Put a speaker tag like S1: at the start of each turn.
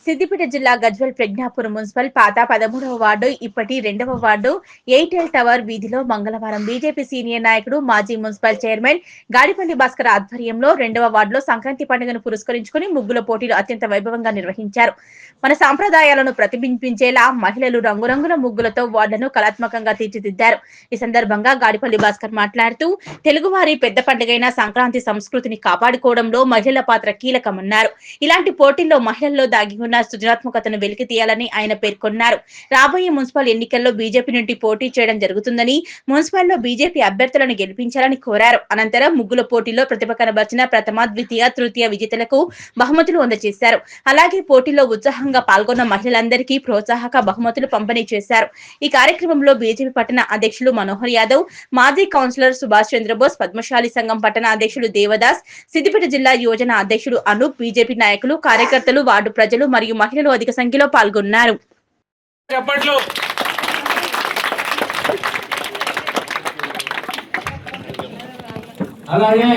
S1: సిద్దిపేట జిల్లా గజ్వేల్ ప్రజ్ఞాపురం మున్సిపల్ పాత 13వ వార్డు ఇప్పటి 2వ వార్డు ఎయిర్టెల్ టవర్ వీధిలో మంగళవారం బీజేపీ సీనియర్ నాయకుడు మాజీ మున్సిపల్ చైర్మన్ గాడిపల్లి భాస్కర్ ఆధ్వర్యంలో 2వ వార్డులో సంక్రాంతి పండుగను పురస్కరించుకుని ముగ్గుల పోటీలు అత్యంత వైభవంగా నిర్వహించారు. మన సంప్రదాయాలను ప్రతిబింబించేలా మహిళలు రంగురంగుల ముగ్గులతో వార్డులను కళాత్మకంగా తీర్చిదిద్దారు. ఈ సందర్భంగా గాడిపల్లి భాస్కర్ మాట్లాడుతూ తెలుగువారి పెద్ద పండుగైన సంక్రాంతి సంస్కృతిని కాపాడుకోవడంలో మహిళల పాత్ర కీలకమన్నారు. ఇలాంటి పోటీల్లో మహిళల్లో దాగి ఉన్న సృజనాత్మకతను వెలికి తీయాలని ఆయన పేర్కొన్నారు. రాబోయే మున్సిపల్ ఎన్నికల్లో బీజేపీ నుండి పోటీ చేయడం జరుగుతుందని, మున్సిపల్లో బీజేపీ అభ్యర్థులను గెలిపించాలని కోరారు. అనంతరం ముగ్గుల పోటీలో ప్రతిభ కనబర్చిన ప్రథమ, ద్వితీయ, తృతీయ విజేతలకు బహుమతులు అందజేశారు. అలాగే పోటీలో ఉత్సాహంగా పాల్గొన్న మహిళలందరికీ ప్రోత్సాహక బహుమతులు పంపిణీ చేశారు. ఈ కార్యక్రమంలో బీజేపీ పట్టణ అధ్యక్షులు మనోహర్ యాదవ్, మాజీ కౌన్సిలర్ సుభాష్ చంద్రబోస్, పద్మశాలి సంఘం పట్టణ అధ్యక్షుడు దేవదాస్, సిద్దిపేట జిల్లా యోజన అధ్యక్షుడు అనూప్, బీజేపీ నాయకులు, కార్యకర్తలు, వార్డు ప్రజలు మరియు మహిళలు అధిక సంఖ్యలో పాల్గొన్నారు.
S2: అలాగే